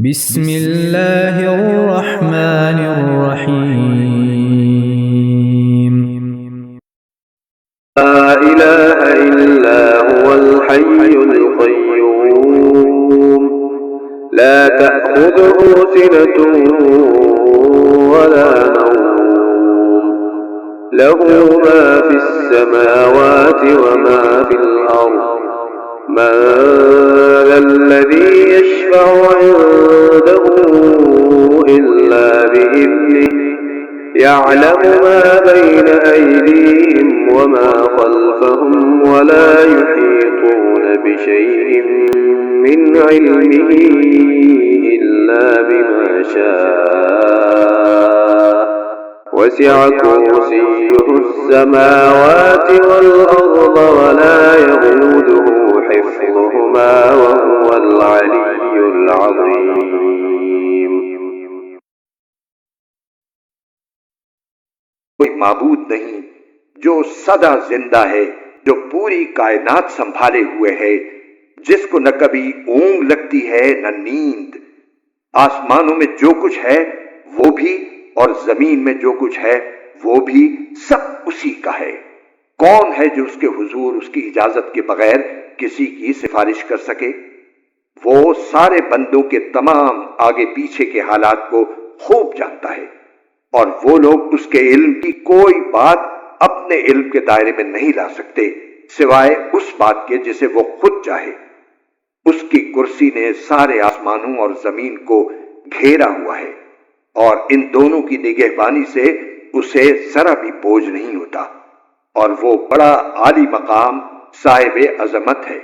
بسم الله الرحمن الرحيم. لا إله إلا هو الحي القيوم لا تأخذه سنة ولا نوم له ما في السماوات وما في الأرض من ذا الذي يشفع عنده إلا بإذنه يعلم ما بين أيديهم وما خلفهم ولا يحيطون بشيء من علمه إلا بما شاء وسع كرسيه السماوات والأرض ولا يئوده حفظهما وهو العلي العظيم. کوئی معبود نہیں جو سدا زندہ ہے، جو پوری کائنات سنبھالے ہوئے ہے، جس کو نہ کبھی اونگ لگتی ہے نہ نیند۔ آسمانوں میں جو کچھ ہے وہ بھی اور زمین میں جو کچھ ہے وہ بھی سب اسی کا ہے۔ کون ہے جو اس کے حضور اس کی اجازت کے بغیر کسی کی سفارش کر سکے؟ وہ سارے بندوں کے تمام آگے پیچھے کے حالات کو خوب جانتا ہے، اور وہ لوگ اس کے علم کی کوئی بات اپنے علم کے دائرے میں نہیں لا سکتے سوائے اس بات کے جسے وہ خود چاہے۔ اس کی کرسی نے سارے آسمانوں اور زمین کو گھیرا ہوا ہے، اور ان دونوں کی نگہبانی سے اسے ذرا بھی بوجھ نہیں ہوتا، اور وہ بڑا عالی مقام صاحب عظمت ہے۔